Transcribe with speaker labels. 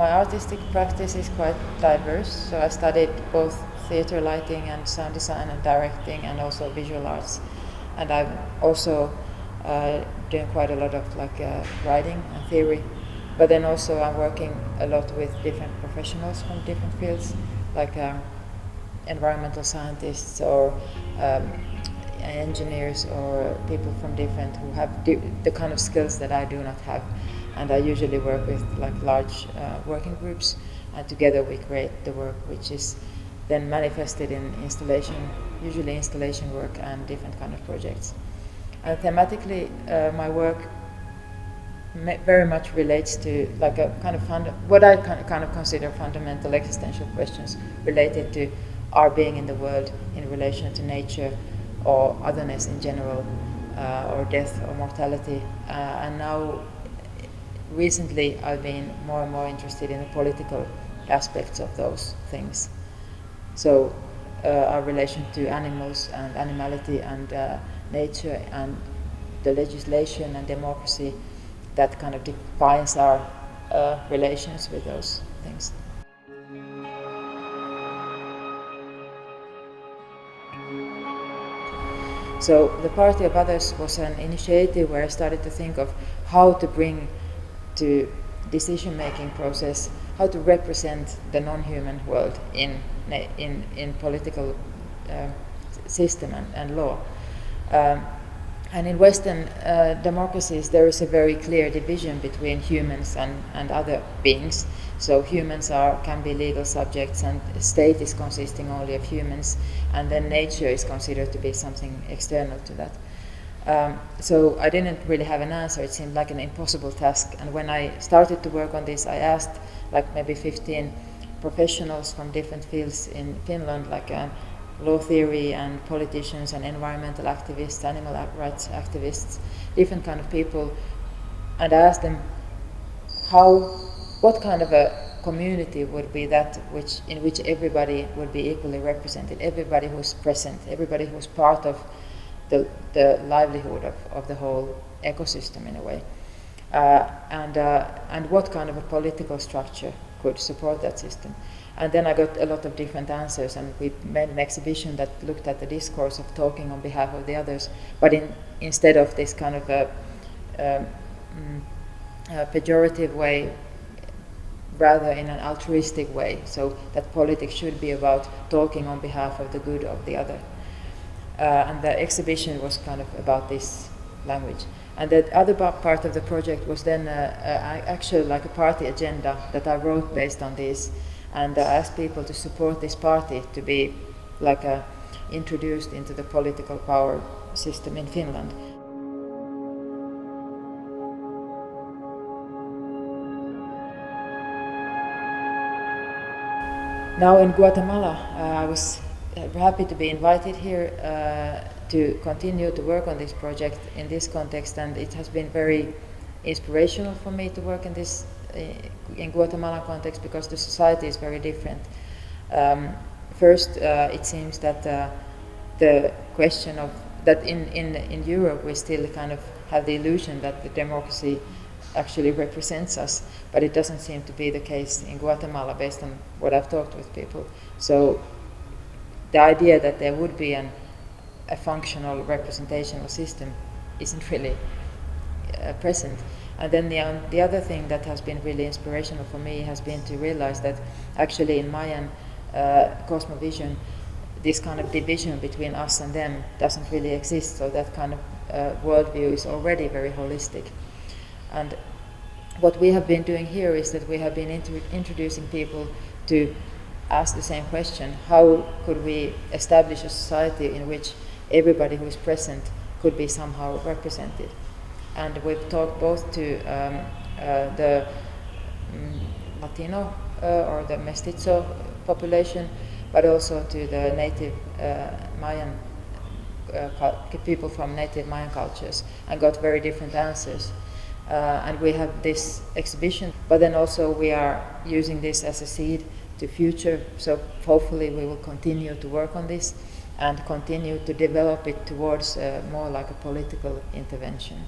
Speaker 1: my artistic practice is quite diverse. So I studied both theater lighting and sound design and directing and also visual arts. And I'm also doing quite a lot of writing and theory. But then also I'm working a lot with different professionals from different fields, like environmental scientists or engineers or people from different who have the kind of skills that I do not have. And I usually work with large working groups, and together we create the work, which is then manifested in installation, usually installation work and different kind of projects. And thematically, my work very much relates to a kind of what I kind of consider fundamental existential questions related to our being in the world in relation to nature or otherness in general, or death or mortality. And now, recently, I've been more and more interested in the political aspects of those things. So our relation to animals and animality and nature and the legislation and democracy that kind of defines our relations with those things. So the Party of Others was an initiative where I started to think of how to bring to decision-making process, how to represent the non-human world in political system and law. And in Western democracies, there is a very clear division between humans and other beings. So humans can be legal subjects, and the state is consisting only of humans, and then nature is considered to be something external to that. So I didn't really have an answer. It seemed like an impossible task. And when I started to work on this, I asked maybe 15 professionals from different fields in Finland, law theory and politicians and environmental activists, animal rights activists, different kind of people, and I asked them what kind of a community would be that in which everybody would be equally represented, everybody who's present, everybody who's part of the livelihood of the whole ecosystem in a way, and what kind of a political structure could support that system. And then I got a lot of different answers, and we made an exhibition that looked at the discourse of talking on behalf of the others, but instead of this kind of a pejorative way, rather in an altruistic way, so that politics should be about talking on behalf of the good of the other. And the exhibition was kind of about this language. And the other part of the project was then actually a party agenda that I wrote based on this, and I asked people to support this party to be introduced into the political power system in Finland. Now in Guatemala, I was happy to be invited here to continue to work on this project in this context, and it has been very inspirational for me to work in this in Guatemalan context because the society is very different. First, it seems that the question of that in Europe we still kind of have the illusion that the democracy actually represents us, but it doesn't seem to be the case in Guatemala based on what I've talked with people. So the idea that there would be a functional representational system isn't really present. And then the other thing that has been really inspirational for me has been to realize that actually in Mayan cosmovision, this kind of division between us and them doesn't really exist. So that kind of worldview is already very holistic. And what we have been doing here is that we have been introducing people to ask the same question: how could we establish a society in which everybody who is present could be somehow represented? And we've talked both to the Latino or the mestizo population, but also to the native Mayan people from native Mayan cultures, and got very different answers. And we have this exhibition, but then also we are using this as a seed to future, so hopefully we will continue to work on this and continue to develop it towards more like a political intervention.